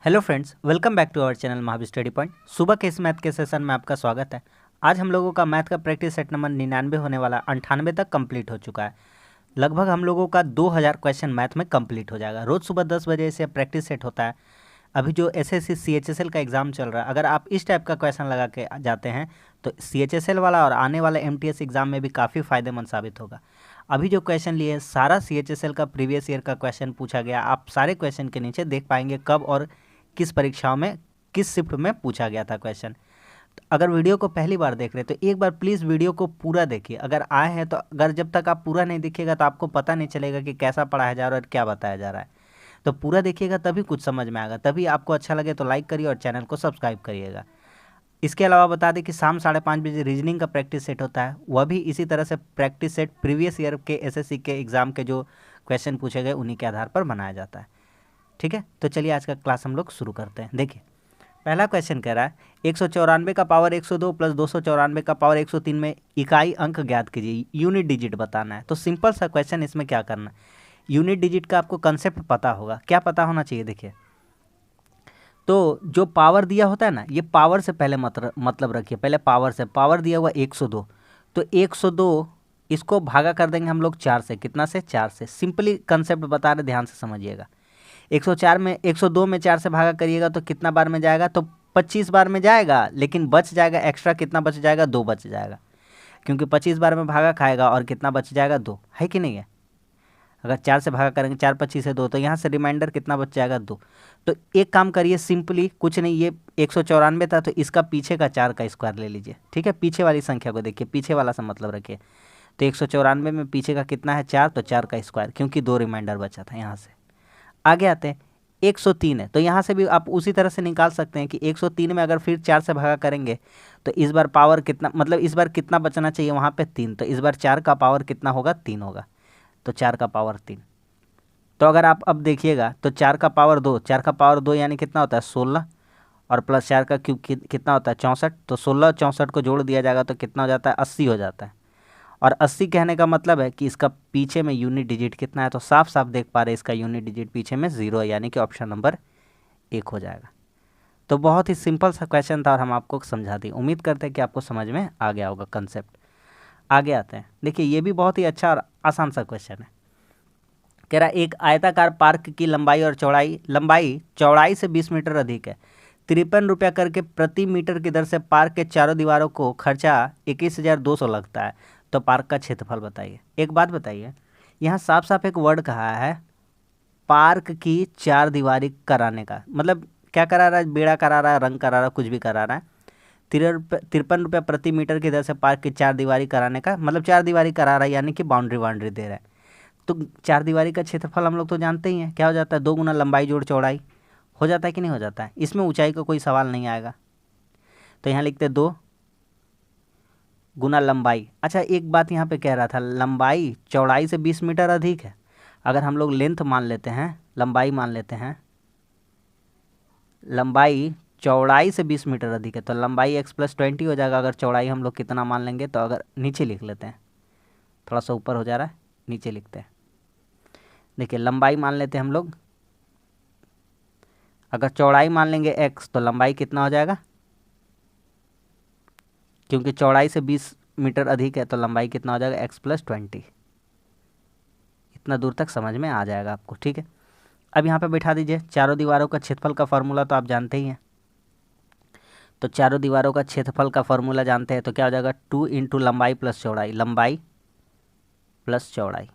Hello friends, welcome back to our channel Mahavir study point. सुबह के इस मैथ के सेशन में आपका स्वागत है। आज हम लोगों का मैथ का प्रैक्टिस सेट नंबर 99 होने वाला 98 तक कंप्लीट हो चुका है। लगभग हम लोगों का 2000 क्वेश्चन मैथ में कंप्लीट हो जाएगा। रोज़ सुबह 10 बजे से प्रैक्टिस सेट होता है। अभी जो एसएससी सीएचएसएल का एग्ज़ाम चल रहा है, अगर आप इस टाइप का क्वेश्चन लगा के जाते हैं तो सीएचएसएल वाला और आने वाला एमटीएस एग्ज़ाम में भी काफ़ी फ़ायदेमंद साबित होगा। अभी जो क्वेश्चन लिए सारा सीएचएसएल का प्रीवियस ईयर का क्वेश्चन पूछा गया। आप सारे क्वेश्चन के नीचे देख पाएंगे कब और किस परीक्षाओं में किस शिफ्ट में पूछा गया था क्वेश्चन। तो अगर वीडियो को पहली बार देख रहे हैं तो एक बार प्लीज़ वीडियो को पूरा देखिए। अगर आए हैं तो अगर जब तक आप पूरा नहीं देखिएगा तो आपको पता नहीं चलेगा कि कैसा पढ़ाया जा रहा है और क्या बताया जा रहा है। तो पूरा देखिएगा तभी कुछ समझ में आएगा, तभी आपको अच्छा लगे तो लाइक करिए और चैनल को सब्सक्राइब करिएगा। इसके अलावा बता दें कि शाम 5:30 बजे रीजनिंग का प्रैक्टिस सेट होता है। वह भी इसी तरह से प्रैक्टिस सेट प्रीवियस ईयर के एसएससी के एग्ज़ाम के जो क्वेश्चन पूछे गए उन्हीं के आधार पर बनाया जाता है। ठीक है, तो चलिए आज का क्लास हम लोग शुरू करते हैं। देखिए, पहला क्वेश्चन कह रहा है 194 का पावर 102 प्लस 294 का पावर 103 में इकाई अंक ज्ञात कीजिए, यूनिट डिजिट बताना है। तो सिंपल सा क्वेश्चन, इसमें क्या करना है, यूनिट डिजिट का आपको कंसेप्ट पता होगा। क्या पता होना चाहिए, देखिए, तो जो पावर दिया होता है ना, ये पावर से पहले मतलब रखिए, पहले पावर से। पावर दिया हुआ 102, तो 102 इसको भागा कर देंगे हम लोग 4 से। कितना से? 4 से। सिंपली कंसेप्ट बता रहे, ध्यान से समझिएगा। 102 में 4 से भागा करिएगा तो कितना बार में जाएगा? तो 25 बार में जाएगा, लेकिन बच जाएगा एक्स्ट्रा। कितना बच जाएगा? 2 बच जाएगा, क्योंकि 25 बार में भागा खाएगा और कितना बच जाएगा? 2, है कि नहीं है? अगर 4 से भागा करेंगे, 4 25 है 2, तो यहाँ से रिमाइंडर कितना बच जाएगा? 2। तो एक काम करिए, सिंपली कुछ नहीं, ये 194 था तो इसका पीछे का 4 का स्क्वायर ले लीजिए। ठीक है, पीछे वाली संख्या को देखिए, पीछे वाला से मतलब रखिए। तो 194 में पीछे का कितना है? 4, तो 4 का स्क्वायर, क्योंकि 2 रिमाइंडर बचा था। यहाँ से आगे आते हैं, 103 है तो यहाँ से भी आप उसी तरह से निकाल सकते हैं कि 103 में अगर फिर 4 से भागा करेंगे तो इस बार पावर कितना, मतलब इस बार कितना बचना चाहिए वहाँ पे? 3। तो इस बार 4 का पावर कितना होगा? 3 होगा। तो 4 का पावर 3। तो अगर आप अब देखिएगा तो 4 का पावर 2, 4 का पावर 2 यानी कितना होता है? 16, और प्लस 4 का क्यूब कितना होता है? 64। तो 16 64 को जोड़ दिया जाएगा तो कितना हो जाता है? 80 हो जाता है। और 80 कहने का मतलब है कि इसका पीछे में यूनिट डिजिट कितना है? तो साफ साफ देख पा रहे हैं इसका यूनिट डिजिट पीछे में 0 है, यानी कि ऑप्शन नंबर 1 हो जाएगा। तो बहुत ही सिंपल सा क्वेश्चन था और हम आपको समझा दिए। उम्मीद करते हैं कि आपको समझ में आ गया होगा कंसेप्ट। आगे आते हैं, देखिए ये भी बहुत ही अच्छा और आसान सा क्वेश्चन है। कह रहा है एक आयताकार पार्क की लंबाई चौड़ाई से 20 मीटर अधिक है। 53 रुपया करके प्रति मीटर की दर से पार्क के चारों दीवारों को खर्चा 21,200 लगता है। तो पार्क का क्षेत्रफल बताइए। एक बात बताइए, यहाँ साफ साफ एक वर्ड कहा है, पार्क की 4 दीवारी कराने का मतलब क्या करा रहा है? बेड़ा करा रहा है, रंग करा रहा है, कुछ भी करा रहा है। 53 रुपया प्रति मीटर की दर से पार्क की 4 दीवारी कराने का मतलब 4 दीवारी करा रहा है, यानी कि बाउंड्री दे रहा है। तो 4 दीवारी का क्षेत्रफल हम लोग तो जानते ही हैं, क्या हो जाता है? 2 गुना लंबाई जोड़ चौड़ाई। हो जाता है कि नहीं हो जाता है? इसमें ऊंचाई का कोई सवाल नहीं आएगा। तो यहाँ लिखते 2 गुना लंबाई। अच्छा, एक बात यहाँ पे कह रहा था, लंबाई चौड़ाई से 20 मीटर अधिक है। अगर हम लोग लेंथ मान लेते हैं, लंबाई मान लेते हैं, लंबाई चौड़ाई से 20 मीटर अधिक है, तो लंबाई x+20 हो जाएगा। अगर चौड़ाई हम लोग कितना मान लेंगे, तो अगर नीचे लिख लेते हैं, थोड़ा सा ऊपर हो जा रहा है, नीचे लिखते हैं। देखिए, लंबाई मान लेते हैं हम लोग, अगर चौड़ाई मान लेंगे x तो लंबाई कितना हो जाएगा? क्योंकि चौड़ाई से 20 मीटर अधिक है तो लंबाई कितना हो जाएगा? x+20। इतना दूर तक समझ में आ जाएगा आपको। ठीक है, अब यहाँ पे बैठा दीजिए। चारों दीवारों का क्षेत्रफल का फॉर्मूला तो आप जानते ही हैं। तो चारों दीवारों का क्षेत्रफल का फॉर्मूला जानते हैं, तो क्या हो जाएगा? 2 इंटू लंबाई प्लस चौड़ाई, लंबाई प्लस चौड़ाई,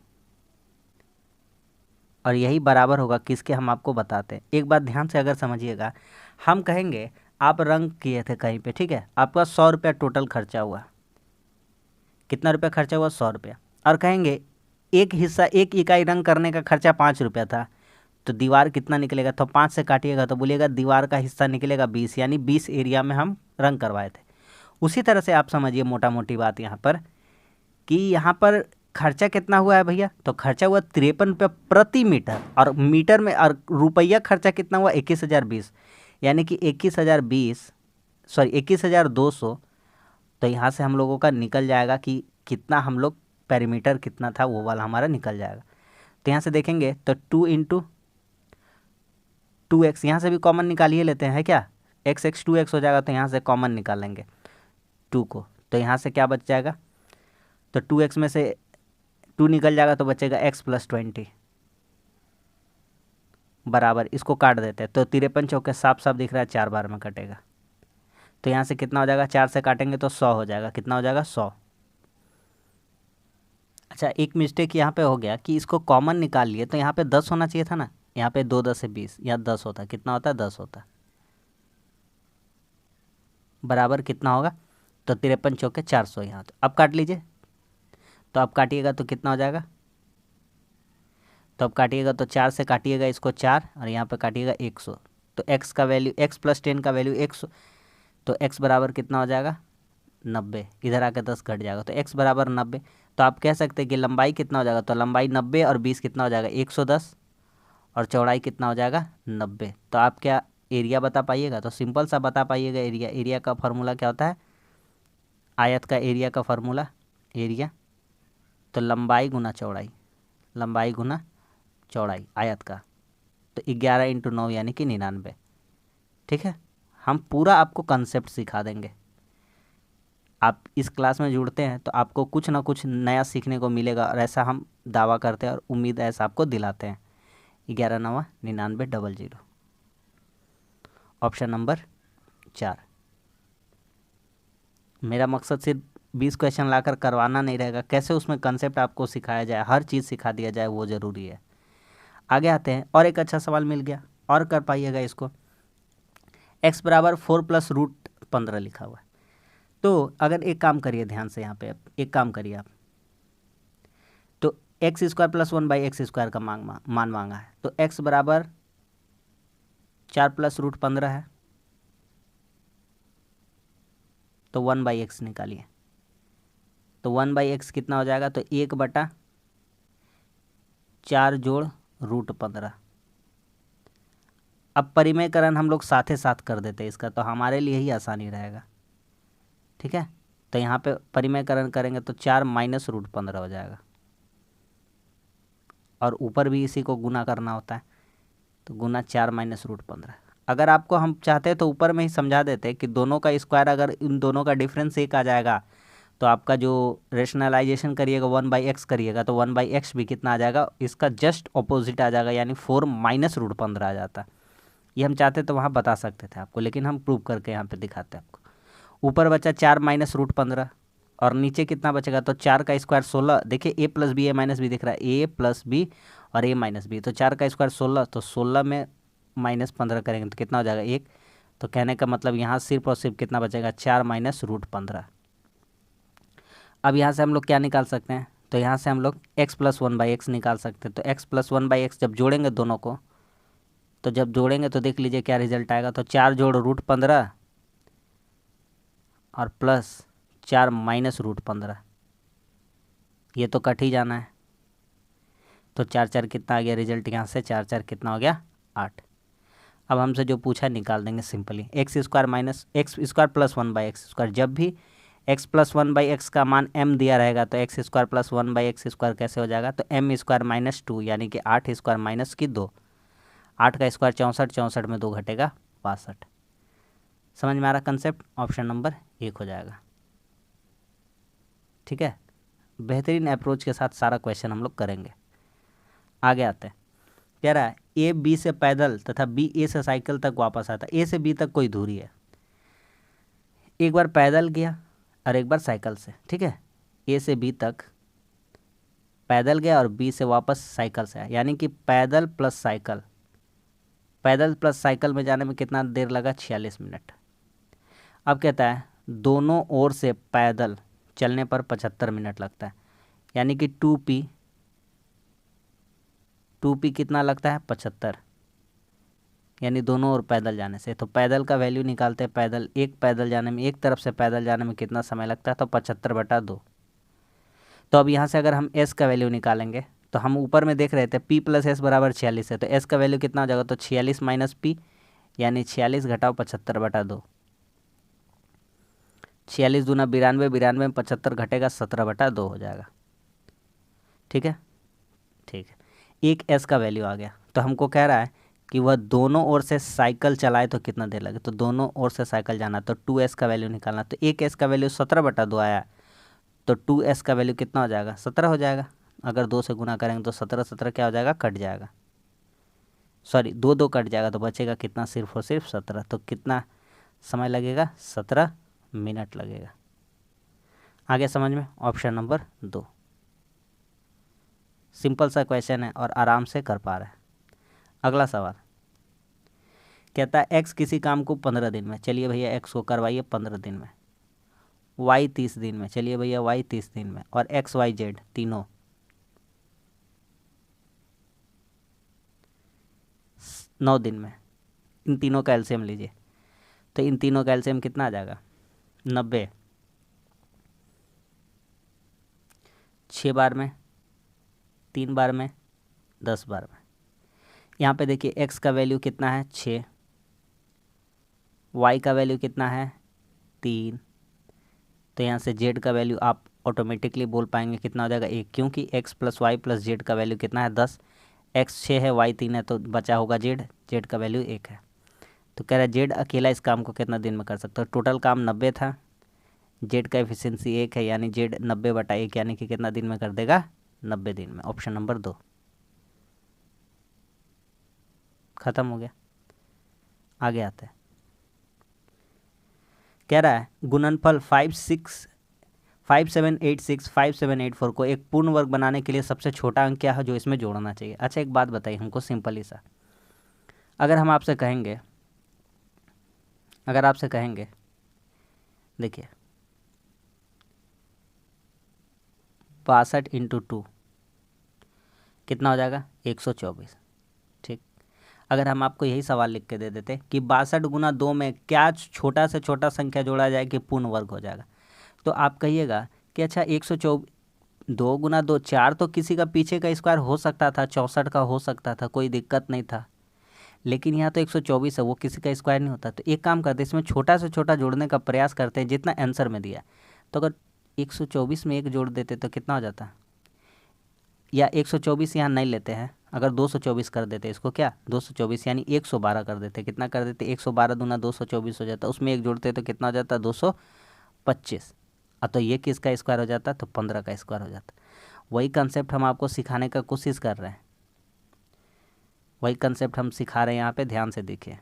और यही बराबर होगा किसके? हम आपको बताते हैं। एक बात ध्यान से अगर समझिएगा, हम कहेंगे आप रंग किए थे कहीं पे, ठीक है, आपका 100 रुपया टोटल खर्चा हुआ। कितना रुपया खर्चा हुआ? 100 रुपया। और कहेंगे एक हिस्सा, एक इकाई रंग करने का खर्चा 5 रुपया था, तो दीवार कितना निकलेगा? तो 5 से काटिएगा तो बोलिएगा दीवार का हिस्सा निकलेगा 20, यानी 20 एरिया में हम रंग करवाए थे। उसी तरह से आप समझिए मोटा मोटी बात यहाँ पर, कि यहाँ पर खर्चा कितना हुआ है भैया? तो खर्चा हुआ 53 रुपया प्रति मीटर, और मीटर में, और रुपया खर्चा कितना हुआ? 21,020, यानी कि 21,200। तो यहाँ से हम लोगों का निकल जाएगा कि कितना हम लोग पेरीमीटर कितना था, वो वाला हमारा निकल जाएगा। तो यहाँ से देखेंगे तो 2 इंटू 2x यहाँ से भी कॉमन निकालिए लेते हैं क्या, x x 2x हो जाएगा, तो यहाँ से कॉमन निकालेंगे 2 को, तो यहाँ से क्या बच जाएगा, तो 2x में से 2 निकल जाएगा तो बचेगा x + 20 बराबर, इसको काट देते हैं तो 53 चौके साफ साफ दिख रहा है 4 बार में कटेगा, तो यहाँ से कितना हो जाएगा, 4 से काटेंगे तो 100 हो जाएगा, कितना हो जाएगा 100। अच्छा एक मिस्टेक यहाँ पे हो गया कि इसको कॉमन निकाल लिए तो यहाँ पे 10 होना चाहिए था ना, यहाँ पे 2 10 से 20, यहाँ 10 होता, कितना होता है 10 होता, बराबर कितना होगा, तो 53 चौके 400 यहाँ, तो अब काट लीजिए, तो अब काटिएगा तो कितना हो जाएगा, तो अब काटिएगा तो 4 से काटिएगा इसको 4 और यहाँ पे काटिएगा 100, तो x का वैल्यू x + 10 का वैल्यू 100, तो x बराबर कितना हो जाएगा 90, इधर आके 10 घट जाएगा तो x बराबर 90। तो आप कह सकते हैं कि लंबाई कितना हो जाएगा, तो लंबाई 90 और 20 कितना हो जाएगा 110 और चौड़ाई कितना हो जाएगा 90। तो आप क्या एरिया बता पाइएगा, तो सिंपल सा बता पाइएगा एरिया, एरिया का फार्मूला क्या होता है, आयत का एरिया का फार्मूला एरिया, तो लंबाई गुना चौड़ाई, लंबाई गुना चौड़ाई आयत का, तो 11 × 9 यानी कि 99। ठीक है, हम पूरा आपको कंसेप्ट सिखा देंगे, आप इस क्लास में जुड़ते हैं तो आपको कुछ ना कुछ नया सीखने को मिलेगा, और ऐसा हम दावा करते हैं और उम्मीद ऐसा आपको दिलाते हैं। 11 9 99 00, ऑप्शन नंबर 4। मेरा मकसद सिर्फ 20 क्वेश्चन लाकर करवाना नहीं रहेगा, कैसे उसमें कंसेप्ट आपको सिखाया जाए, हर चीज़ सिखा दिया जाए, वो ज़रूरी है। आगे आते हैं, और एक अच्छा सवाल मिल गया, और कर पाइएगा इसको। x बराबर 4 + √15 लिखा हुआ है, तो अगर एक काम करिए ध्यान से, यहाँ पे एक काम करिए आप, तो x² + 1/x² का मान मांगा है, तो x बराबर 4 + √15 है, तो 1/x निकालिए, तो 1/x कितना हो जाएगा, तो 1/4 + √15। अब परिमेयकरण हम लोग साथ साथ कर देते हैं इसका, तो हमारे लिए ही आसानी रहेगा। ठीक है, तो यहाँ पे परिमेयकरण करेंगे तो 4 - √15 हो जाएगा, और ऊपर भी इसी को गुना करना होता है, तो गुना 4 - √15। अगर आपको हम चाहते हैं तो ऊपर में ही समझा देते कि दोनों का स्क्वायर, अगर इन दोनों का डिफरेंस 1 आ जाएगा तो आपका जो रेशनलाइजेशन करिएगा 1/x करिएगा, तो 1/x भी कितना आ जाएगा, इसका जस्ट ऑपोजिट आ जाएगा, यानी 4 - √15 आ जाता। ये हम चाहते तो वहाँ बता सकते थे आपको, लेकिन हम प्रूव करके यहाँ पे दिखाते हैं आपको। ऊपर बचा 4 - √15 और नीचे कितना बचेगा, तो 4 का स्क्वायर 16, देखिए a + b a - b दिख रहा है, a + b और a - b, तो 4 का स्क्वायर 16, तो 16 में -15 करेंगे तो कितना हो जाएगा 1, तो कहने का मतलब यहाँ सिर्फ और सिर्फ कितना बचेगा 4 - √15। अब यहाँ से हम लोग क्या निकाल सकते हैं, तो यहाँ से हम लोग x + 1/x निकाल सकते हैं, तो x + 1/x जब जोड़ेंगे दोनों को, तो जब जोड़ेंगे तो देख लीजिए क्या रिजल्ट आएगा, तो 4 + √15 और प्लस 4 - √15, ये तो कट ही जाना है, तो 4 4 कितना आ गया रिजल्ट, यहाँ से 4 4 कितना हो गया 8। अब हमसे जो पूछा निकाल देंगे सिंपली, x² - x² + 1/x², जब भी x + 1/x का मान m दिया रहेगा तो x² + 1/x² कैसे हो जाएगा, तो m² - 2 यानी कि 8² - 2, 8 का स्क्वायर 64, 64 में 2 घटेगा 62। समझ में आ रहा कंसेप्ट, ऑप्शन नंबर 1 हो जाएगा। ठीक है, बेहतरीन अप्रोच के साथ सारा क्वेश्चन हम लोग करेंगे। आगे आते हैं, कह रहा है ए बी से पैदल तथा बी ए से साइकिल तक वापस आता है, ए से बी तक कोई दूरी है, एक बार पैदल गया और एक बार साइकिल से। ठीक है, ए से बी तक पैदल गया और बी से वापस साइकिल से आया, यानी कि पैदल प्लस साइकिल, पैदल प्लस साइकिल में जाने में कितना देर लगा 46 मिनट। अब कहता है दोनों ओर से पैदल चलने पर 75 मिनट लगता है, यानी कि 2p कितना लगता है 75, यानी दोनों ओर पैदल जाने से। तो पैदल का वैल्यू निकालते हैं, पैदल जाने में, एक तरफ से पैदल जाने में कितना समय लगता है, तो 75/2। तो अब यहाँ से अगर हम s का वैल्यू निकालेंगे, तो हम ऊपर में देख रहे थे p + s = 46 है, तो s का वैल्यू कितना हो जाएगा, तो 46 - p यानी 46 घटाओ 75/2, 46 दूना 92, 92 में 75 घटेगा 17/2 हो जाएगा। ठीक है, ठीक है, एक s का वैल्यू आ गया, तो हमको कह रहा है कि वह दोनों ओर से साइकिल चलाए तो कितना देर लगे, तो दोनों ओर से साइकिल जाना, तो 2s का वैल्यू निकालना। तो 1s का वैल्यू 17/2 आया, तो 2s का वैल्यू कितना हो जाएगा, 17 हो जाएगा। अगर 2 से गुना करेंगे तो 17 17 क्या हो जाएगा, कट जाएगा, सॉरी 2 2 कट जाएगा, तो बचेगा कितना, सिर्फ और सिर्फ 17। तो कितना समय लगेगा, 17 मिनट लगेगा। आगे समझ में, ऑप्शन नंबर 2। सिंपल सा क्वेश्चन है और आराम से कर पा रहे हैं। अगला सवाल कहता है एक्स किसी काम को 15 दिन में, चलिए भैया एक्स को करवाइए 15 दिन में, वाई 30 दिन में, चलिए भैया वाई 30 दिन में, और एक्स वाई जेड तीनों 9 दिन में। इन तीनों का एलसीएम लीजिए, तो इन तीनों का एलसीएम कितना आ जाएगा, 90, 6 बार में, 3 बार में, 10 बार में। यहाँ पे देखिए एक्स का वैल्यू कितना है, 6, वाई का वैल्यू कितना है, 3, तो यहाँ से जेड का वैल्यू आप ऑटोमेटिकली बोल पाएंगे कितना हो जाएगा, 1, क्योंकि x plus y plus z का वैल्यू कितना है, 10, एक्स 6 है, वाई 3 है, तो बचा होगा जेड, जेड का वैल्यू 1 है। तो कह रहा है जेड अकेला इस काम को कितना दिन में कर सकता है, टोटल काम 90 था, जेड का एफिशिएंसी 1 है, यानी जेड 90/1 यानी कि कितना दिन में कर देगा, 90 दिन में। ऑप्शन नंबर 2 खत्म हो गया। आगे आते हैं, कह रहा है गुणनफल 5786 को एक पूर्ण वर्ग बनाने के लिए सबसे छोटा अंक क्या है जो इसमें जोड़ना चाहिए। अच्छा एक बात बताइए हमको, सिंपल ही सा, अगर हम आपसे कहेंगे, देखिए 62 × 2 कितना हो जाएगा, 124। ठीक, अगर हम आपको यही सवाल लिख के दे देते कि 62 × 2 में क्या छोटा से छोटा संख्या जोड़ा जाए कि पूर्ण वर्ग हो जाएगा, तो आप कहिएगा कि अच्छा 124, 2 × 2 4, तो किसी का पीछे का स्क्वायर हो सकता था, 64 का हो सकता था, कोई दिक्कत नहीं था, लेकिन यहाँ तो 124 है, वो किसी का स्क्वायर नहीं होता। तो एक काम करते हैं, इसमें छोटा से छोटा जोड़ने का प्रयास करते हैं जितना आंसर में दिया। तो अगर 124 में 1 जोड़ देते तो कितना हो जाता, या 124 यहाँ नहीं लेते हैं, अगर 224 कर देते इसको, क्या 224 यानी 112 कर देते, कितना कर देते, 112 दूना 224 हो जाता, उसमें 1 जोड़ते तो कितना हो जाता, 225। तो ये किसका स्क्वायर हो जाता, तो 15 का स्क्वायर हो जाता। वही कंसेप्ट हम आपको सिखाने का कोशिश कर रहे हैं, वही कंसेप्ट हम सिखा रहे हैं यहाँ पे, ध्यान से देखिए।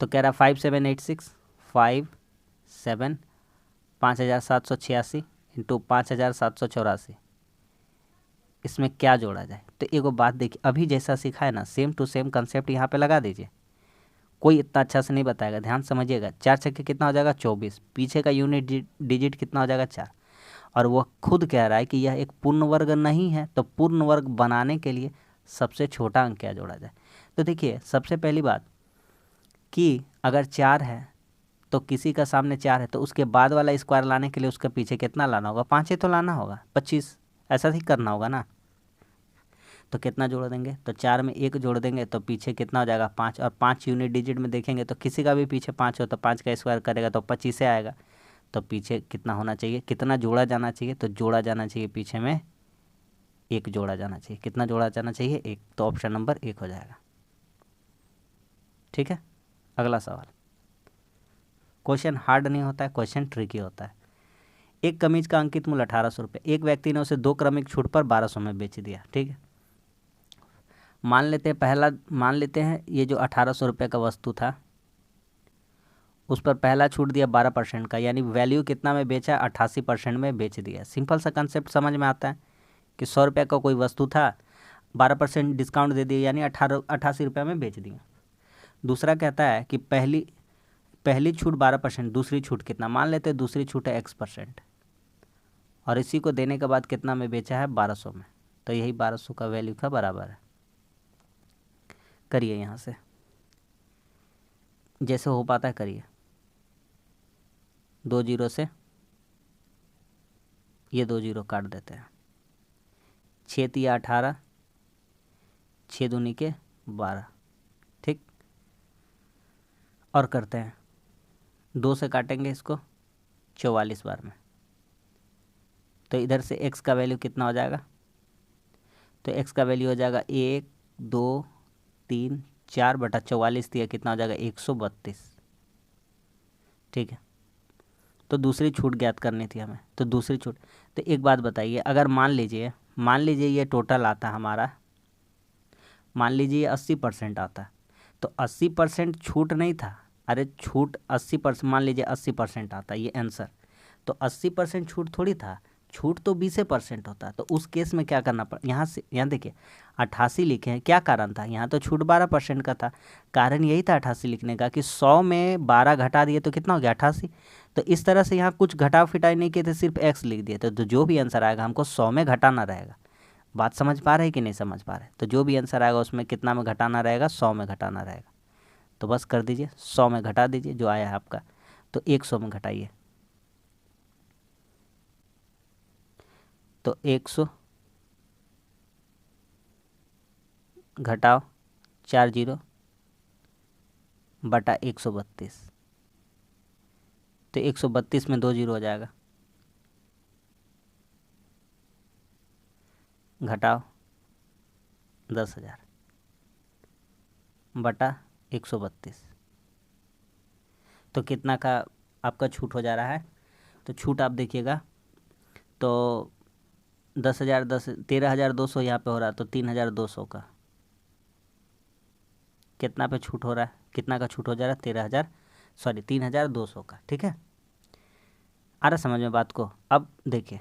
तो कह रहा 5786 5786 इंटू 5784, इसमें क्या जोड़ा जाए। तो एगो बात देखिए, अभी जैसा सीखा है ना, सेम टू सेम कंसेप्ट यहाँ पे लगा दीजिए, कोई इतना अच्छा से नहीं बताएगा, ध्यान समझिएगा। 4 छक्के कितना हो जाएगा, 24, पीछे का यूनिट डिजिट कितना हो जाएगा, 4, और वह खुद कह रहा है कि यह एक पूर्ण वर्ग नहीं है, तो पूर्ण वर्ग बनाने के लिए सबसे छोटा अंक क्या जोड़ा जाए। तो देखिए सबसे पहली बात कि अगर 4 है तो किसी का सामने 4 है, तो उसके बाद वाला स्क्वायर लाने के लिए उसके पीछे कितना लाना होगा, 5 ही तो लाना होगा, 25, ऐसा ही करना होगा ना। तो कितना जोड़ देंगे, तो 4 में 1 जोड़ देंगे तो पीछे कितना हो जाएगा, 5, और 5 यूनिट डिजिट में देखेंगे तो किसी का भी पीछे 5 हो तो 5 का स्क्वायर करेगा तो 25 से आएगा। तो पीछे कितना होना चाहिए, कितना जोड़ा जाना चाहिए, तो जोड़ा जाना चाहिए पीछे में 1 जोड़ा जाना चाहिए, कितना जोड़ा जाना चाहिए, 1, तो ऑप्शन नंबर 1 हो जाएगा। ठीक है, अगला सवाल, क्वेश्चन हार्ड नहीं होता है, क्वेश्चन ट्रिकी होता है। एक कमीज का अंकित मूल्य 1800 रुपये, एक व्यक्ति ने उसे 2 क्रमिक छूट पर 1200 में बेच दिया। ठीक है, मान लेते हैं ये जो 1800 रुपये का वस्तु था उस पर पहला छूट दिया 12% का, यानी वैल्यू कितना में बेचा, 88% में बेच दिया। सिंपल सा कंसेप्ट समझ में आता है कि 100 रुपये का कोई वस्तु था, 12% डिस्काउंट दे दिया, यानी 88 रुपये में बेच दिया। दूसरा कहता है कि पहली छूट 12%, दूसरी छूट कितना, मान लेते हैं दूसरी छूट है X%, और इसी को देने के बाद कितना में बेचा है, 1200 में, तो यही 1200 का वैल्यू का बराबर है। करिए यहाँ से जैसे हो पाता है करिए, 2 जीरो से ये 2 जीरो काट देते हैं, 6 तिया 18, 6 दूनी के 12। ठीक, और करते हैं 2 से काटेंगे इसको 44 बार में, तो इधर से x का वैल्यू कितना हो जाएगा, तो x का वैल्यू हो जाएगा 1 2 3 4/44 दिया, कितना हो जाएगा 132। ठीक है, तो दूसरी छूट ज्ञात करनी थी हमें, तो दूसरी छूट। तो एक बात बताइए, अगर मान लीजिए ये टोटल आता हमारा, मान लीजिए ये 80% आता, तो 80% छूट नहीं था। अरे छूट 80%, मान लीजिए 80% आता ये आंसर, तो 80% छूट थोड़ी था, छूट तो 20% होता। तो उस केस में क्या करना पड़ा, यहाँ से यहाँ देखिए 88 लिखे हैं, क्या कारण था, यहाँ तो छूट 12% का था। कारण यही था 88 लिखने का कि 100 में 12 घटा दिए तो कितना हो गया 88। तो इस तरह से यहाँ कुछ घटाव फिटाई नहीं किए थे, सिर्फ एक्स लिख दिए थे। तो जो भी आंसर आएगा हमको 100 में घटाना रहेगा। बात समझ पा रहे हैं कि नहीं समझ पा रहे? तो जो भी आंसर आएगा उसमें कितना में घटाना रहेगा, 100 में घटाना रहेगा। तो बस कर दीजिए, 100 में घटा दीजिए जो आया है आपका, तो 100 में घटाइए, तो 100 घटाओ 40 बटा 132, तो 132 में 2 जीरो हो जाएगा, घटाओ 10,000 बटा 132, तो कितना का आपका छूट हो जा रहा है। तो छूट आप देखिएगा, तो 10,000 13,200 यहाँ पे हो रहा है, तो 3,200 का कितना पे छूट हो रहा है, कितना का छूट हो जा रहा है 3,200 का। ठीक है, आ रहा समझ में बात को? अब देखिए,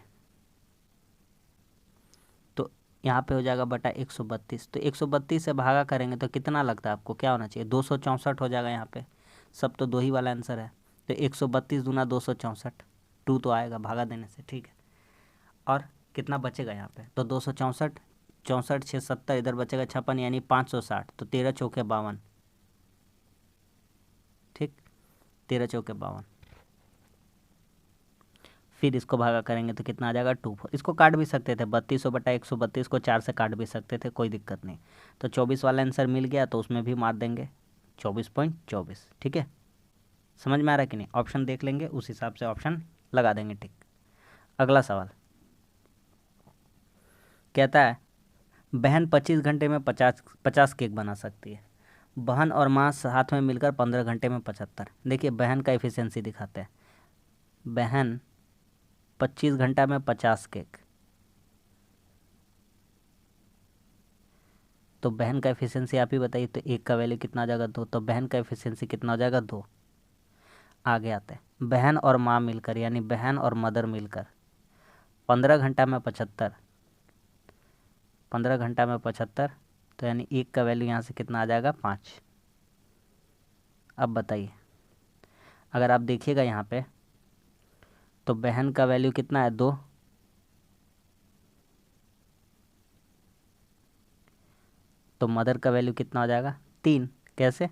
तो यहाँ पे हो जाएगा बटा 132, तो 132 से भागा करेंगे तो कितना लगता है आपको, क्या होना चाहिए, 264 हो जाएगा। यहाँ पे सब तो दो ही वाला आंसर है, तो 132 दूना 264, 2 तो आएगा भागा देने से। ठीक है, और कितना बचेगा यहाँ पे, तो 264, 64 6 70, इधर बचेगा 56, यानी 560, तो 13 चौके 52। ठीक, 13 चौके 52, फिर इसको भागा करेंगे तो कितना आ जाएगा 24। इसको काट भी सकते थे, 3200 बटा 132 को 4 से काट भी सकते थे, कोई दिक्कत नहीं। तो 24 वाला आंसर मिल गया, तो उसमें भी मार देंगे 24.24। ठीक है, समझ में आ रहा है कि नहीं? ऑप्शन देख लेंगे, उस हिसाब से ऑप्शन लगा देंगे। ठीक, अगला सवाल कहता है, बहन 25 घंटे में 50 केक बना सकती है, बहन और माँ साथ में मिलकर 15 घंटे में 75। देखिए बहन का एफिशिएंसी दिखाते हैं, बहन 25 घंटा में 50 केक, तो बहन का एफिशिएंसी आप ही बताइए, तो एक का वैल्यू कितना हो जाएगा 2, तो बहन का एफिशिएंसी कितना हो जाएगा 2। आगे आते हैं, बहन और माँ मिलकर, यानी बहन और मदर मिलकर 15 घंटा में 75, 15 घंटा में 75, तो यानी एक का वैल्यू यहाँ से कितना आ जाएगा 5। अब बताइए, अगर आप देखिएगा यहाँ पे, तो बहन का वैल्यू कितना है 2, तो मदर का वैल्यू कितना हो जाएगा 3। कैसे,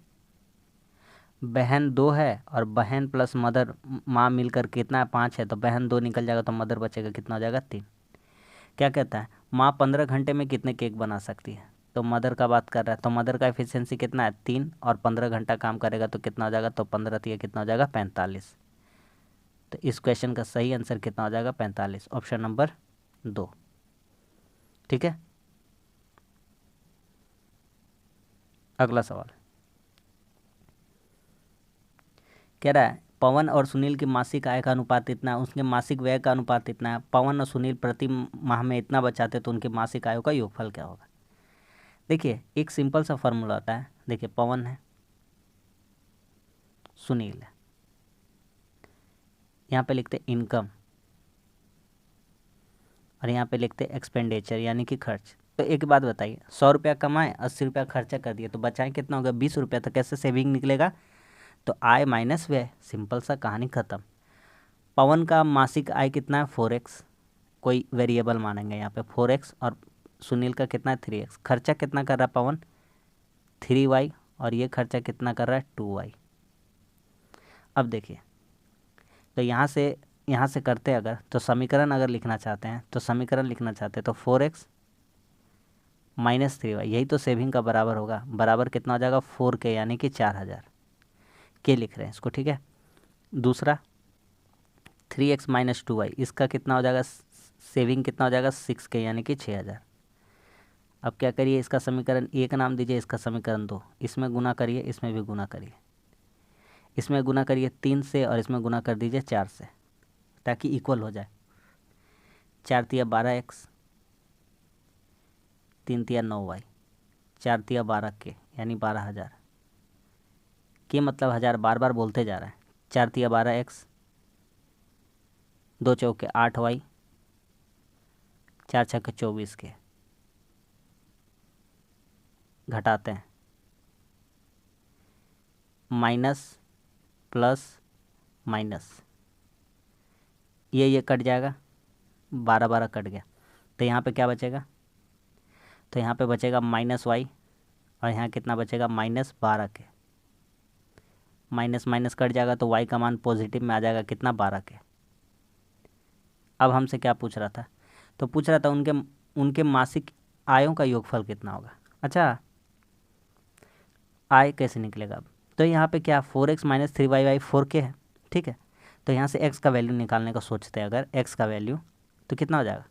बहन 2 है और बहन प्लस मदर माँ मिलकर कितना है 5 है, तो बहन 2 निकल जाएगा, तो मदर बचेगा, कितना हो जाएगा 3। क्या कहता है, माँ 15 घंटे में कितने केक बना सकती है, तो मदर का बात कर रहा है, तो मदर का एफिशिएंसी कितना है 3, और 15 घंटा काम करेगा तो कितना हो जाएगा, तो 15 दिया कितना हो जाएगा 45। तो इस क्वेश्चन का सही आंसर कितना हो जाएगा 45, ऑप्शन नंबर 2। ठीक है, अगला सवाल कह रहा है, पवन और सुनील की मासिक आय का अनुपात इतना है, उसके मासिक व्यय का अनुपात इतना है, पवन और सुनील प्रति माह में इतना बचाते तो उनकी मासिक आय का योगफल क्या होगा। देखिए एक सिंपल सा फॉर्मूला होता है, देखिए पवन है, सुनील है, यहाँ पे लिखते इनकम और यहाँ पे लिखते एक्सपेंडिचर यानी कि खर्च। तो एक बात बताइए, 100 रुपया कमाए, 80 रुपया खर्चा कर दिए, तो बचाएं कितना होगा 20 रुपया। तो कैसे सेविंग निकलेगा, तो आय माइनस व्यय, सिंपल सा कहानी खत्म। पवन का मासिक आय कितना है 4x, कोई वेरिएबल मानेंगे यहाँ पे 4x, और सुनील का कितना है 3x। खर्चा कितना कर रहा है पवन 3y, और ये खर्चा कितना कर रहा है 2y। अब देखिए, तो यहाँ से करते अगर, तो समीकरण अगर लिखना चाहते हैं, तो समीकरण लिखना चाहते हैं तो 4x माइनस 3y, यही तो सेविंग का बराबर होगा, बराबर कितना हो जाएगा 4k, यानी कि 4,000 के लिख रहे हैं इसको। ठीक है, दूसरा 3x माइनस 2y, इसका कितना हो जाएगा सेविंग, कितना हो जाएगा 6k, यानी कि 6,000। अब क्या करिए, इसका समीकरण 1 नाम दीजिए, इसका समीकरण 2, इसमें गुना करिए, इसमें भी गुना करिए, इसमें गुना करिए 3 से और इसमें गुना कर दीजिए 4 से, ताकि इक्वल हो जाए। 4 तिया 12x, 3 तिया 9y, 4 तिया 12k यानी 12,000 के, मतलब 1000 बार बार बोलते जा रहा है। 4 तिया 12x, 2 चौके 8y, 4 छक्के 24 के, घटाते हैं, माइनस प्लस माइनस, ये कट जाएगा, 12 12 कट गया, तो यहाँ पे क्या बचेगा, तो यहाँ पे बचेगा -y, और यहाँ कितना बचेगा -12 के, माइनस माइनस कट जाएगा तो y का मान पॉजिटिव में आ जाएगा, कितना 12 के। अब हमसे क्या पूछ रहा था, तो पूछ रहा था उनके मासिक आयों का योगफल कितना होगा। अच्छा, आय कैसे निकलेगा अब, तो यहाँ पे क्या 4x - 3y 4k है, ठीक है। तो यहाँ से x का वैल्यू निकालने का सोचते हैं, अगर x का वैल्यू, तो कितना हो जाएगा,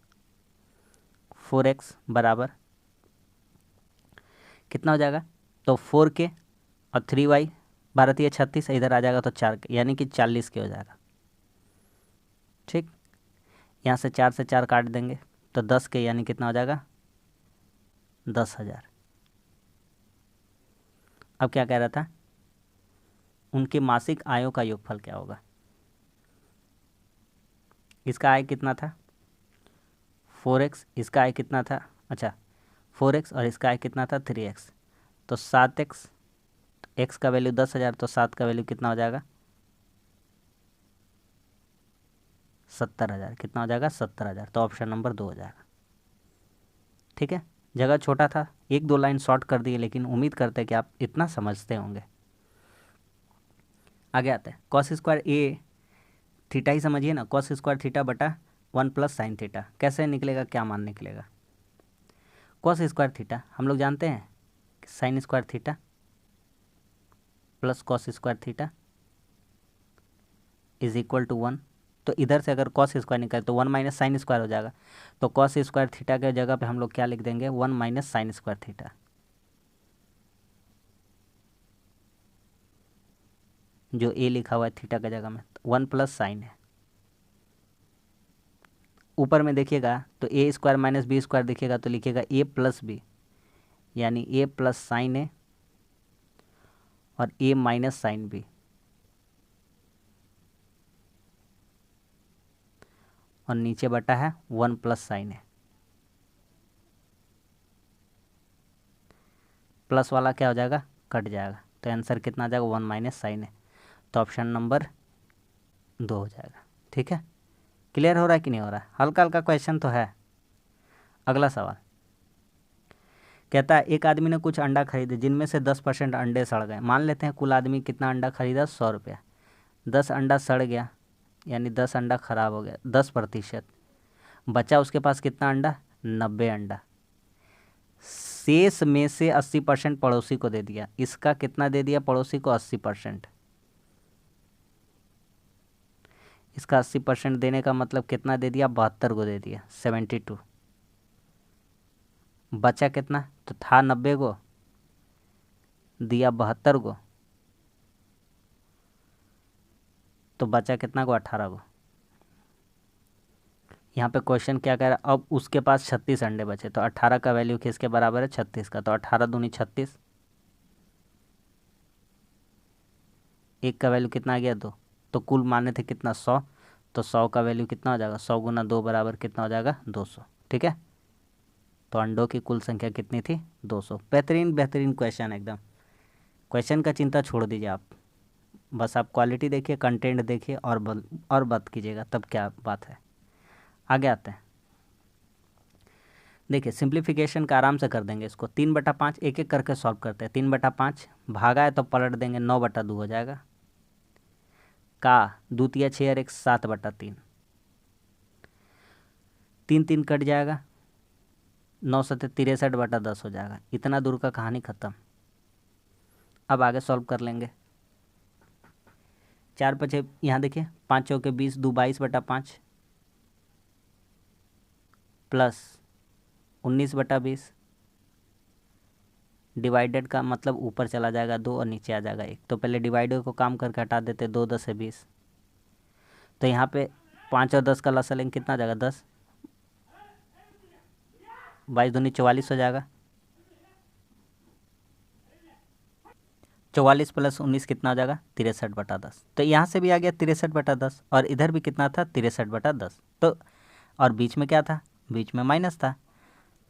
4x बराबर कितना हो जाएगा, तो 4k और 3y, 12 तिया 36, इधर आ जाएगा तो 4k यानी कि 40 के हो जाएगा, ठीक। यहाँ से 4 से 4 काट देंगे तो 10 के यानी कितना हो जाएगा, 10,000। अब क्या कह रहा था, उनके मासिक आयों का योगफल क्या होगा। इसका आय कितना था 4x, इसका आय कितना था, अच्छा 4x, और इसका आय कितना था 3x, तो 7x, x का वैल्यू 10,000, तो 7 का वैल्यू कितना हो जाएगा 70,000, कितना हो जाएगा 70,000, तो ऑप्शन नंबर 2 हो जाएगा, ठीक है। जगह छोटा था, 1 2 लाइन शॉर्ट कर दिए, लेकिन उम्मीद करते हैं कि आप इतना समझते होंगे। आगे आते हैं, कॉस स्क्वायर ए थीटा ही समझिए ना, कॉस स्क्वायर थीटा बटा 1 प्लस साइन थीटा कैसे निकलेगा, क्या मान निकलेगा। कॉस स्क्वायर थीटा हम लोग जानते हैं, sine square theta plus cos square theta is equal to 1। तो इधर से अगर कॉस स्क्वायर निकाले तो 1 माइनस साइन स्क्वायर हो जाएगा, तो कॉस स्क्वायर थीटा के जगह पे हम लोग क्या लिख देंगे, 1 माइनस साइन स्क्वायर थीटा। जो ए लिखा हुआ है थीटा के जगह में, 1 प्लस साइन है। ऊपर में देखिएगा तो ए स्क्वायर माइनस बी स्क्वायर दिखेगा, तो लिखिएगा ए प्लस बी, यानी ए प्लस साइन ए और ए माइनस साइन बी, और नीचे बटा है 1 प्लस साइन है। प्लस वाला क्या हो जाएगा, कट जाएगा, तो आंसर कितना आ जाएगा 1 माइनस साइन है, तो ऑप्शन नंबर 2 हो जाएगा, ठीक है। क्लियर हो रहा है कि नहीं हो रहा है, हल्का हल्का क्वेश्चन तो है। अगला सवाल कहता है, एक आदमी ने कुछ अंडा खरीदे जिनमें से 10% अंडे सड़ गए। मान लेते हैं कुल आदमी कितना अंडा खरीदा, 100 रुपया, 10 अंडा सड़ गया, यानी 10 अंडा खराब हो गया, 10%। बचा उसके पास कितना अंडा, 90 अंडा। शेष में से 80% पड़ोसी को दे दिया। इसका कितना दे दिया पड़ोसी को, 80%। इसका 80% देने का मतलब कितना दे दिया, 72 को दे दिया, 72। बचा कितना, तो था 90 को, दिया 72 को, तो बचा कितना को, 18 को। यहाँ पे क्वेश्चन क्या कह रहा है, अब उसके पास 36 अंडे बचे, तो 18 का वैल्यू किसके बराबर है, 36 का, तो 18 दूनी 36, एक का वैल्यू कितना आ गया, 2, तो कुल माने थे कितना, 100, तो 100 का वैल्यू कितना हो जाएगा, 100 गुना 2 बराबर कितना हो जाएगा, 200, ठीक है। तो अंडों की कुल संख्या कितनी थी, 200। बेहतरीन बेहतरीन क्वेश्चन, एकदम क्वेश्चन का चिंता छोड़ दीजिए आप, बस आप क्वालिटी देखिए, कंटेंट देखिए, और बात कीजिएगा, तब क्या बात है। आगे आते हैं, देखिए सिंप्लीफिकेशन का आराम से कर देंगे इसको, 3/5 एक एक करके सॉल्व करते हैं। 3/5 भागा है तो पलट देंगे, 9/2 हो जाएगा, का 2 तिया 6 और 1 7/3, 3 3 कट जाएगा, 9 7 63/10 हो जाएगा। इतना दूर का कहानी ख़त्म। अब आगे सॉल्व कर लेंगे। 4 5 यहाँ देखिए, 5 चौके 20, 2 22/5 प्लस 19/20 डिवाइडेड का मतलब ऊपर चला जाएगा 2 और नीचे आ जाएगा 1। तो पहले डिवाइडर को काम करके हटा देते, 2 10 है 20। तो यहाँ पे 5 और 10 का लसा लेंगे, कितना आ जाएगा 10, 22 दूनी 44 हो जाएगा। 44 प्लस 19 कितना हो जाएगा 63/10। तो यहाँ से भी आ गया 63/10 और इधर भी कितना था 63/10। तो और बीच में क्या था, बीच में माइनस था।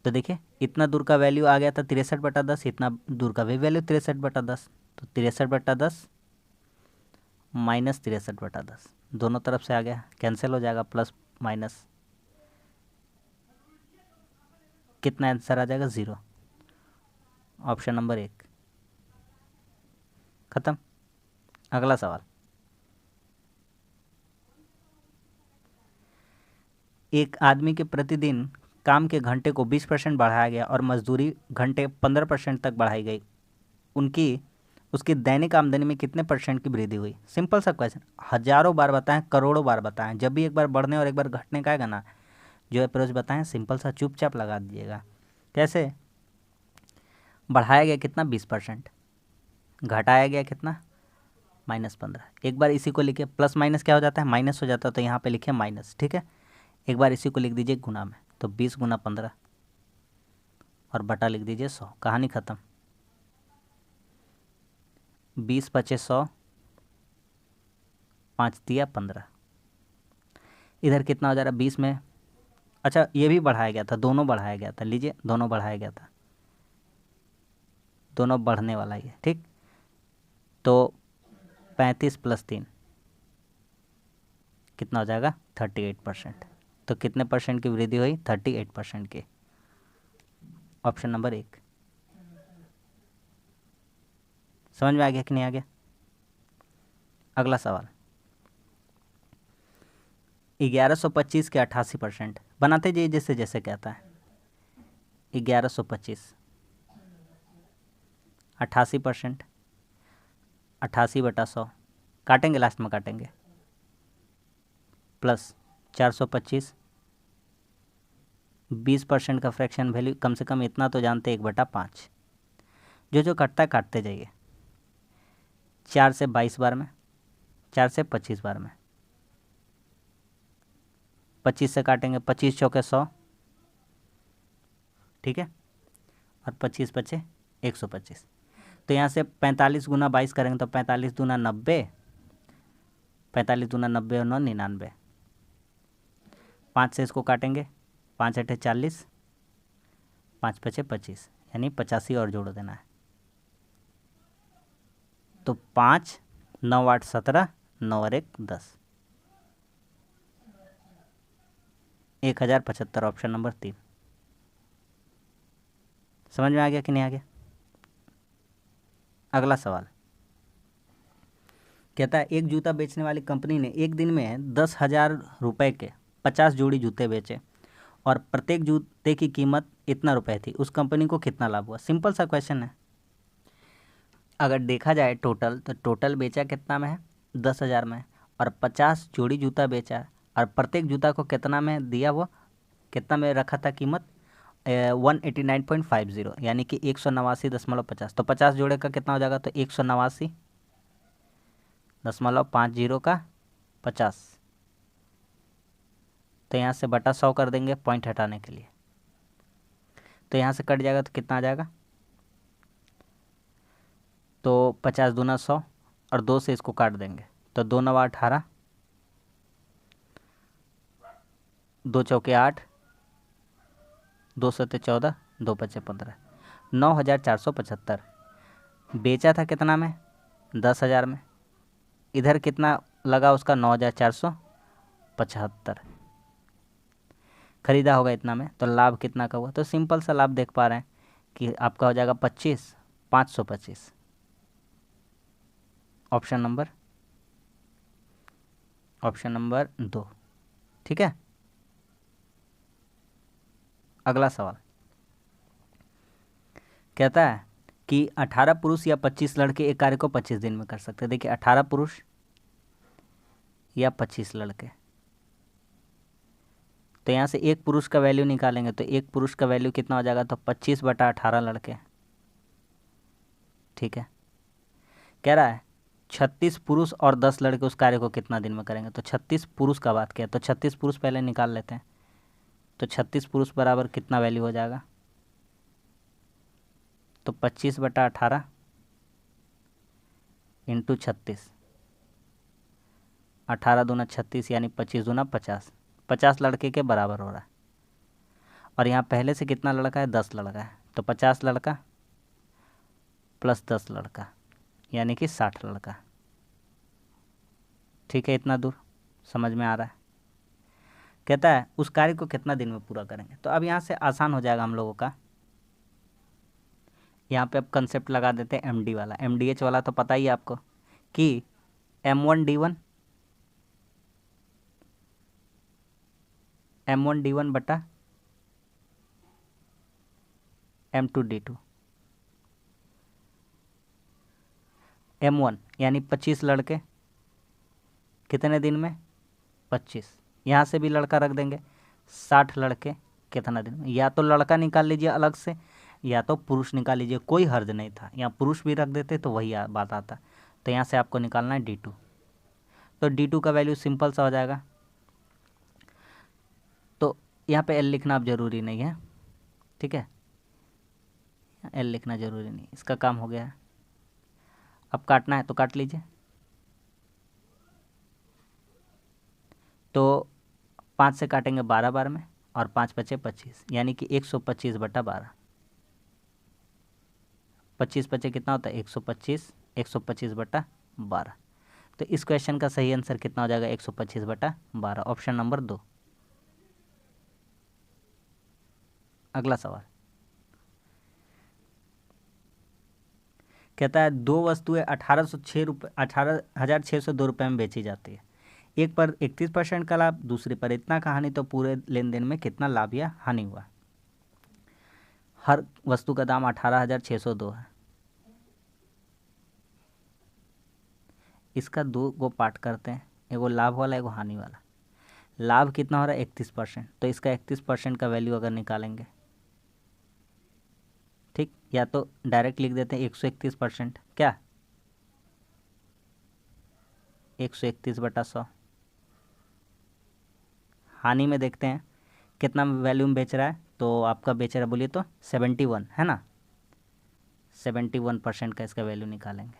तो देखिए इतना दूर का वैल्यू आ गया था 63/10, इतना दूर का भी वैल्यू 63/10। तो 63/10 माइनस 63/10 दोनों तरफ से आ गया, कैंसिल हो जाएगा, प्लस माइनस कितना आंसर आ जाएगा 0। ऑप्शन नंबर 1 खत्म। अगला सवाल, एक आदमी के प्रतिदिन काम के घंटे को 20% बढ़ाया गया और मजदूरी घंटे 15% तक बढ़ाई गई। उसकी दैनिक आमदनी में कितने परसेंट की वृद्धि हुई। सिंपल सा क्वेश्चन, हजारों बार बताएं, करोड़ों बार बताएं, जब भी एक बार बढ़ने और एक बार घटने का आएगा ना, जो अप्रोच बताएं सिंपल सा चुपचाप लगा दीजिएगा। कैसे बढ़ाया गया, कितना 20%, घटाया गया कितना -15। एक बार इसी को लिखे, प्लस माइनस क्या हो जाता है माइनस हो जाता है, तो यहाँ पे लिखे माइनस, ठीक है। एक बार इसी को लिख दीजिए गुना में, तो 20 गुना 15 और बटा लिख दीजिए 100, कहानी ख़त्म। 20 पचे 100, 5 दिया 15, इधर कितना हो जा रहा है 20 में, अच्छा ये भी बढ़ाया गया था, दोनों बढ़ाया गया था, लीजिए दोनों बढ़ाया गया था, दोनों बढ़ने वाला ही है, ठीक। तो 35 प्लस 3 कितना हो जाएगा 38%। तो कितने परसेंट की वृद्धि हुई 38% की। ऑप्शन नंबर 1 समझ में आ गया कि नहीं आ गया। अगला सवाल, 1125 के 88% बनाते जाइए जैसे जैसे कहता है। 1125 88%, 88/100 काटेंगे, लास्ट में काटेंगे, प्लस 425, 20% का फ्रैक्शन वैल्यू कम से कम इतना तो जानते 1/5। जो जो कटता है काटते जाइए, 4 से 22 बार में, 4 से 25 बार में, 25 से काटेंगे, 25 चौके 100, ठीक है, और 25 बचे 125। तो यहाँ से 45 गुना 22 करेंगे तो 45 दूना 90, 45 दूना 90 और 9 99। 5 से इसको काटेंगे, 5 अठे 40, 5 बचे 25, यानी 85 और जोड़ देना है। तो 5 9 8 17, 9 और 1 10, 1075। ऑप्शन नंबर 3 समझ में आ गया कि नहीं आ गया। अगला सवाल कहता है, एक जूता बेचने वाली कंपनी ने एक दिन में 10,000 रुपये के 50 जोड़ी जूते बेचे और प्रत्येक जूते की कीमत इतना रुपए थी, उस कंपनी को कितना लाभ हुआ। सिंपल सा क्वेश्चन है। अगर देखा जाए टोटल, तो टोटल बेचा कितना में है 10,000 में, और 50 जोड़ी जूता बेचा और प्रत्येक जूता को कितना में दिया, वो कितना में रखा था कीमत 189.50, यानी कि 189.50। तो 50 जोड़े का कितना हो जाएगा, तो 189.50 का 50। तो यहाँ से बटा 100 कर देंगे पॉइंट हटाने के लिए, तो यहाँ से कट जाएगा तो कितना आ जाएगा, तो 50 दूना 100 और 2 से इसको काट देंगे, तो 2 9 18, 2 चौके 8, 2 सत्ते 14, 2 पचे 15, 9,475। बेचा था कितना में 10,000 में, इधर कितना लगा उसका 9,475, खरीदा होगा इतना में, तो लाभ कितना का हुआ। तो सिंपल सा लाभ देख पा रहे हैं कि आपका हो जाएगा 25 525। ऑप्शन नंबर 2, ठीक है। अगला सवाल कहता है कि 18 पुरुष या 25 लड़के एक कार्य को 25 दिन में कर सकते हैं। देखिए 18 पुरुष या 25 लड़के, तो यहाँ से एक पुरुष का वैल्यू निकालेंगे, तो एक पुरुष का वैल्यू कितना हो जाएगा, तो 25/18 लड़के, ठीक है, कह रहा है 36 पुरुष और 10 लड़के उस कार्य को कितना दिन में करेंगे। तो 36 पुरुष का बात किया, तो 36 पुरुष पहले निकाल लेते हैं। तो 36 पुरुष बराबर कितना वैल्यू हो जाएगा, तो 25/18 इंटू 36, 18 दूना 36 यानी 25 दूना 50, 50 लड़के के बराबर हो रहा है। और यहाँ पहले से कितना लड़का है, 10 लड़का है, तो 50 लड़का प्लस 10 लड़का यानी कि 60 लड़का। ठीक है, इतना दूर समझ में आ रहा है। कहता है उस कार्य को कितना दिन में पूरा करेंगे। तो अब यहाँ से आसान हो जाएगा हम लोगों का। यहाँ पे अब कंसेप्ट लगा देते हैं एमडी वाला, एमडीएच वाला तो पता ही है आपको कि M1 बटा M2D2। M1 यानी 25 लड़के कितने दिन में, 25। यहाँ से भी लड़का रख देंगे, 60 लड़के कितना दिन में। या तो लड़का निकाल लीजिए अलग से या तो पुरुष निकाल लीजिए, कोई हर्ज नहीं था। यहाँ पुरुष भी रख देते तो वही बात आता। तो यहाँ से आपको निकालना है D2। तो D2 का वैल्यू सिंपल सा हो जाएगा। तो यहाँ पे L लिखना अब ज़रूरी नहीं है, ठीक है, L लिखना ज़रूरी नहीं, इसका काम हो गया है। अब काटना है तो काट लीजिए। तो 5 से काटेंगे 12 बार में और 5 बचे 25 यानी कि 125/12। 25 बचे कितना होता है, 125, 125/12। तो इस क्वेश्चन का सही आंसर कितना हो जाएगा, 125/12, ऑप्शन नंबर 2। अगला सवाल कहता है दो वस्तुएं 18,602 में बेची जाती है। एक पर 31% का लाभ, दूसरी पर इतना का हानि, तो पूरे लेन देन में कितना लाभ या हानि हुआ। हर वस्तु का दाम 18,602 है। इसका दो गो पार्ट करते हैं, एगो लाभ वाला एगो हानि वाला। लाभ कितना हो रहा है, 31%, तो इसका 31% का वैल्यू अगर निकालेंगे, ठीक, या तो डायरेक्ट लिख देते हैं 131%, क्या 131/100। हानि में देखते हैं कितना वैल्यू में बेच रहा है, तो आपका बेच रहा है बोलिए तो 71 है ना, 71% का इसका वैल्यू निकालेंगे।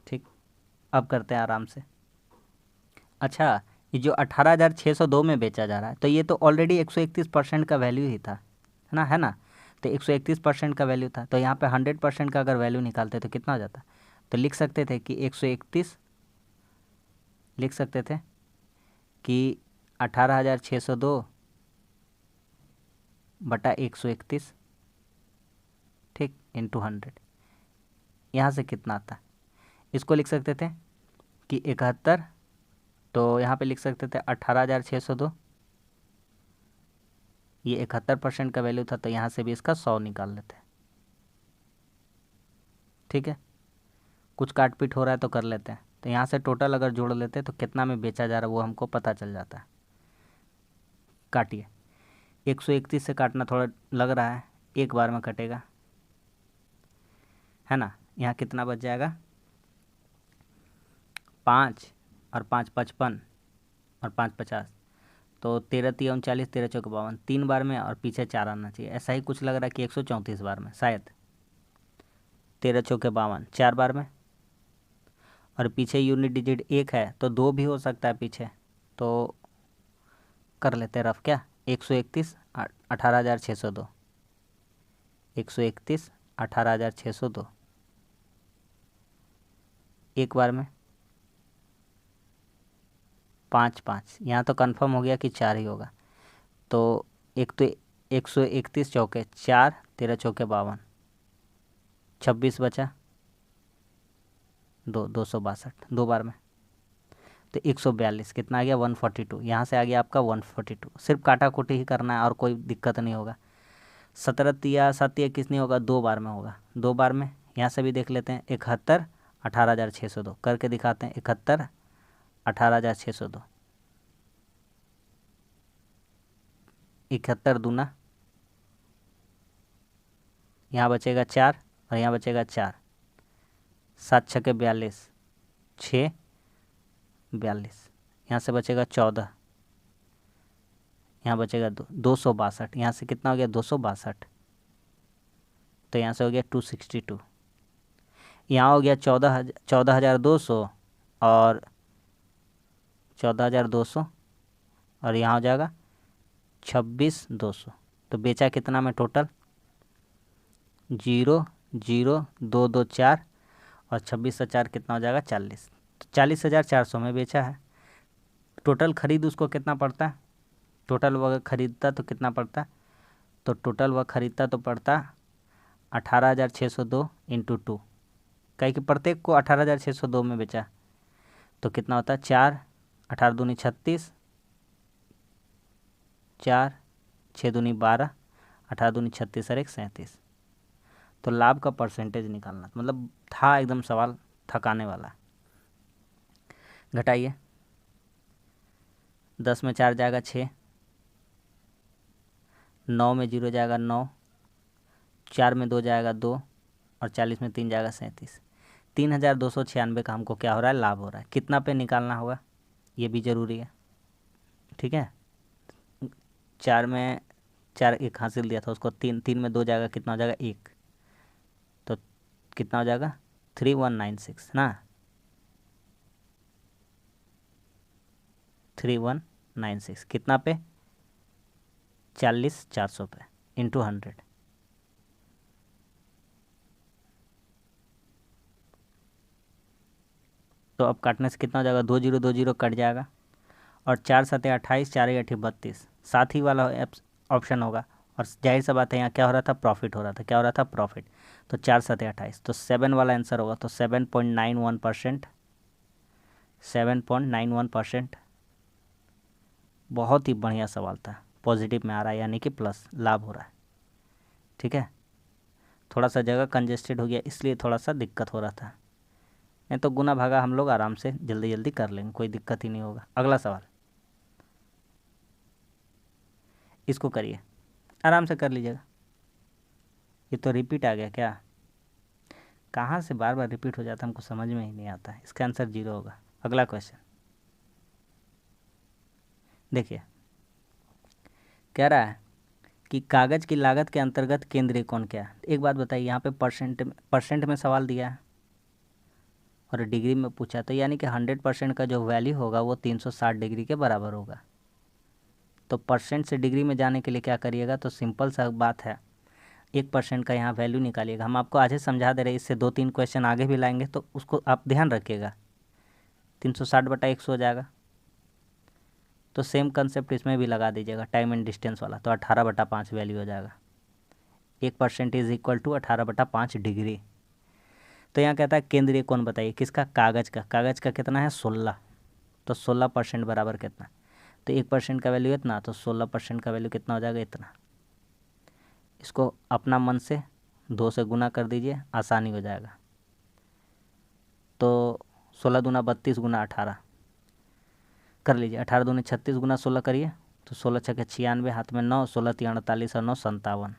ठीक, अब करते हैं आराम से। अच्छा, ये जो 18,602 में बेचा जा रहा है, तो ये तो ऑलरेडी 131% का वैल्यू ही था, है ना। तो 131% का वैल्यू था, तो यहाँ पे 100% का अगर वैल्यू निकालते तो कितना हो जाता। तो लिख सकते थे कि 131, लिख सकते थे कि 18,602/131, ठीक, इंटू 100। यहाँ से कितना आता, इसको लिख सकते थे कि 71, तो यहाँ पे लिख सकते थे 18,602, ये 71% का वैल्यू था, तो यहाँ से भी इसका 100 निकाल लेते हैं। ठीक है, कुछ काट पीट हो रहा है तो कर लेते हैं। तो यहाँ से टोटल अगर जोड़ लेते हैं तो कितना में बेचा जा रहा है वो हमको पता चल जाता है। काटिए, 131 से काटना थोड़ा लग रहा है, एक बार में कटेगा, है ना। यहाँ कितना बच जाएगा, 5 और 5 55 और 5 50, तो 13 3 39, 13 4 52, 3 बार में और पीछे 4 आना चाहिए। ऐसा ही कुछ लग रहा है कि 134 बार में शायद, 13 4 52 4 बार में, और पीछे यूनिट डिजिट 1 है तो 2 भी हो सकता है पीछे, तो कर लेते हैं रफ, क्या 131 18,602, 131 18,602, एक बार में 5 5, यहाँ तो कंफर्म हो गया कि 4 ही होगा। तो एक तो 131 चौके 4, 13 चौके 52, 26 बचा 262, 2 बार में, तो 142 कितना आ गया, 142। यहाँ से आ गया आपका 142। सिर्फ काटा कुटी ही करना है और कोई दिक्कत नहीं होगा। 17 या 7 या किस नहीं होगा, 2 बार में होगा, 2 बार में। यहाँ से भी देख लेते हैं, 71 18,602 करके दिखाते हैं, 71 18,602, 71 दूना यहाँ बचेगा 4 और यहाँ बचेगा 4, 7 छक्के 42, 6 42, यहाँ से बचेगा 14, यहाँ बचेगा 262, यहाँ से कितना हो गया 262, तो यहाँ से हो गया 262, यहाँ हो गया 14,200 और 14,200 और यहाँ हो जाएगा 26,200। तो बेचा कितना में टोटल 0,0,224 और 26,000 कितना हो जाएगा 40, तो 40,400 में बेचा है। टोटल खरीद उसको कितना पड़ता है, टोटल वह खरीदता तो कितना पड़ता, तो टोटल वह खरीदता तो पड़ता 18,602 इंटू 2, कहीं कि प्रत्येक को 18,602 में बेचा, तो कितना होता है 4, 18 दूनी 36, 4, 6 दूनी 12, 18 दूनी 36 और 1 37। तो लाभ का परसेंटेज निकालना, मतलब था एकदम सवाल थकाने वाला। घटाइए, 10 में 4 जाएगा 6, 9 में 0 जाएगा 9, 4 में 2 जाएगा 2 और 40 में 3 जाएगा 37। 3,296 का हमको क्या हो रहा है, लाभ हो रहा है। कितना पे निकालना होगा ये भी ज़रूरी है, ठीक है। 4 में 4 1 हासिल दिया था उसको, 3 में 2 जाएगा कितना हो जाएगा 1, तो कितना हो जाएगा 3196 ना, 3196 कितना पे 40,400 पे इंटू 100। तो अब काटने से कितना हो जाएगा 2020 कट जाएगा और 4 7 28, 4 8 32, साथ ही वाला ऑप्शन होगा। और जाहिर सा बात है यहाँ क्या हो रहा था, प्रॉफिट हो रहा था, क्या हो रहा था प्रॉफिट, तो 4 7 28, तो 7 वाला आंसर होगा, तो 7.91%, 7.91%। बहुत ही बढ़िया सवाल था, पॉजिटिव में आ रहा है यानी कि प्लस लाभ हो रहा है, ठीक है। थोड़ा सा जगह कंजेस्टेड हो गया इसलिए थोड़ा सा दिक्कत हो रहा था, नहीं तो गुना भागा हम लोग आराम से जल्दी जल्दी कर लेंगे, कोई दिक्कत ही नहीं होगा। अगला सवाल, इसको करिए, आराम से कर लीजिएगा। ये तो रिपीट आ गया क्या, कहाँ से बार बार रिपीट हो जाता है, हमको समझ में ही नहीं आता है। इसका आंसर 0 होगा। अगला क्वेश्चन देखिए, कह रहा है कि कागज़ की लागत के अंतर्गत केंद्रीय कोण क्या है। एक बात बताइए, यहाँ पे परसेंट में सवाल दिया है और डिग्री में पूछा, तो यानी कि 100% का जो वैल्यू होगा वो 360 डिग्री के बराबर होगा। तो परसेंट से डिग्री में जाने के लिए क्या करिएगा, तो सिंपल सा बात है, 1% का यहाँ वैल्यू निकालिएगा। हम आपको आज ही समझा दे रहे हैं, इससे 2-3 क्वेश्चन आगे भी लाएंगे, तो उसको आप ध्यान रखिएगा। 360/100 हो जाएगा। तो सेम कंसेप्ट इसमें भी लगा दीजिएगा, टाइम एंड डिस्टेंस वाला, तो 18/5 वैल्यू हो जाएगा। 1% इज इक्वल टू 18/5 डिग्री। तो यहाँ कहता है केंद्रीय कोण बताइए, किसका, कागज़ का कितना है 16, तो 16% बराबर कितना, तो 1% का वैल्यू इतना, तो 16% का वैल्यू कितना हो जाएगा इतना। इसको अपना मन से 2 से गुना कर दीजिए, आसानी हो जाएगा। तो 16 दूना 32 गुना 18 कर लीजिए, 18 दूनी 36 गुना 16 करिए, तो 16 छक्के 96, हाथ में 9, 16 3 48 और 9 57,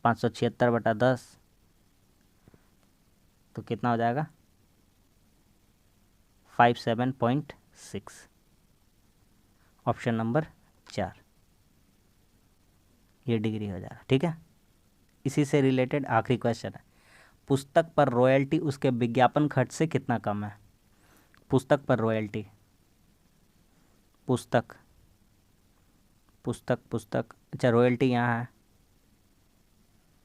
576/10, तो कितना हो जाएगा 57.6, ऑप्शन नंबर 4, ये डिग्री हो जाएगा, ठीक है। इसी से रिलेटेड आखिरी क्वेश्चन है, पुस्तक पर रॉयल्टी उसके विज्ञापन खर्च से कितना कम है। पुस्तक पर रॉयल्टी, पुस्तक अच्छा, रॉयल्टी यहाँ है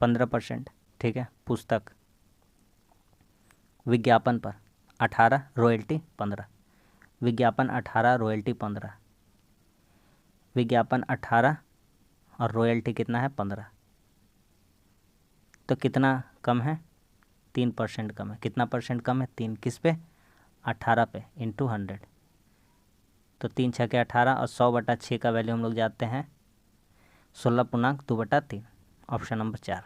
15%, ठीक है। पुस्तक, विज्ञापन पर 18, रॉयल्टी 15, विज्ञापन 18, रॉयल्टी 15, विज्ञापन 18 और रॉयल्टी कितना है 15, तो कितना कम है 3% कम है। कितना परसेंट कम है, 3 किस पे, 18 पे इंटू 100, तो 3 छक्के 18 और 100/6 का वैल्यू हम लोग जानते हैं 16.2/3, ऑप्शन नंबर 4,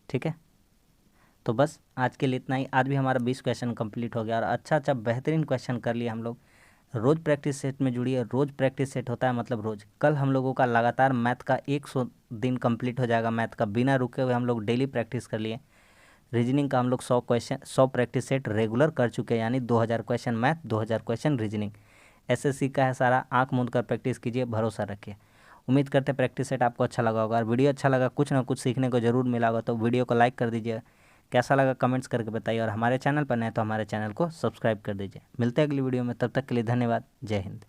ठीक है। तो बस आज के लिए इतना ही। आज भी हमारा 20 क्वेश्चन कंप्लीट हो गया और अच्छा बेहतरीन क्वेश्चन कर लिए हम लोग। रोज़ प्रैक्टिस सेट में जुड़िए। रोज़ प्रैक्टिस सेट होता है मतलब रोज़। कल हम लोगों का लगातार मैथ का 100 दिन कंप्लीट हो जाएगा। मैथ का बिना रुके हुए हम लोग डेली प्रैक्टिस कर लिए। रीजनिंग का हम लोग 100 क्वेश्चन 100 प्रैक्टिस सेट रेगुलर कर चुके हैं, यानी 2000 question math, 2000 question reasoning. SSC का है सारा। आंख मूंद कर प्रैक्टिस कीजिए, भरोसा रखिए। उम्मीद करते हैं प्रैक्टिस सेट आपको अच्छा लगा होगा। और वीडियो अच्छा लगा, कुछ ना कुछ सीखने को ज़रूर मिला होगा, तो वीडियो को लाइक कर दीजिए। कैसा लगा कमेंट्स करके बताइए। और हमारे चैनल पर नए तो हमारे चैनल को सब्सक्राइब कर दीजिए। मिलते हैं अगली वीडियो में, तब तक के लिए धन्यवाद। जय हिंद।